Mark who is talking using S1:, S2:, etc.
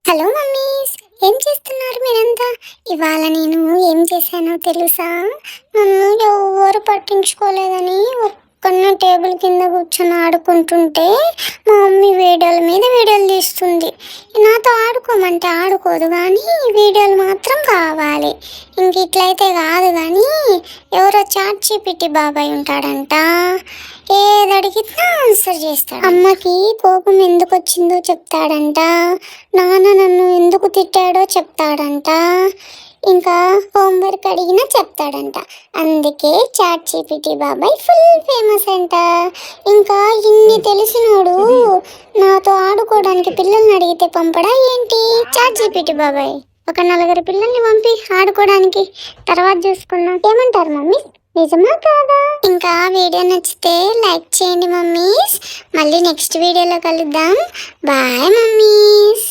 S1: Hello mummies, ఏం చేస్తున్నారు మీరంతా? ఇవాళ నేను ఏం చేశానో తెలుసా? నన్ను ఎవరు పట్టించుకోలేదని ఒక్కనే టేబుల్ కింద కూర్చొని ఆడుకుంటుంటే మా మమ్మీ వీడియోల మీద వీడియోలు తీస్తుంది. నాతో ఆడుకోమంటే ఆడుకోదు, కానీ వీడియోలు మాత్రం కావాలి. ఇంక ఇట్లయితే కాదు. కానీ ఎవరో చాట్ జీపీటీ బాబాయ్ ఉంటాడంట, ఏది అడిగినా ఆన్సర్ చేస్తాడు. అమ్మకి కోపం ఎందుకు వచ్చిందో చెప్తాడంట, నాన్న నన్ను ఎందుకు తిట్టాడో చెప్తాడంట, ఇంకా హోంవర్క్ అడిగినా చెప్తాడంట. అందుకే చాట్ జీపీటీ బాబాయ్ ఫుల్ ఫేమస్ అంట. ఇంకా ఇన్ని తెలిసినోడు నాతో ఆడుకోవడానికి పిల్లల్ని అడిగితే పంపడా ఏంటి? చాట్ జీపీటీ బాబాయ్ ఒక 4 పిల్లల్ని పంపి ఆడుకోవడానికి, తర్వాత చూసుకున్నాం. ఏమంటారు మమ్మీ, నిజమా కాదా? ఇంకా వీడియో నచ్చితే లైక్ చేయండి మమ్మీస్. మళ్ళీ నెక్స్ట్ వీడియోలో కలుద్దాం. Bye mummies.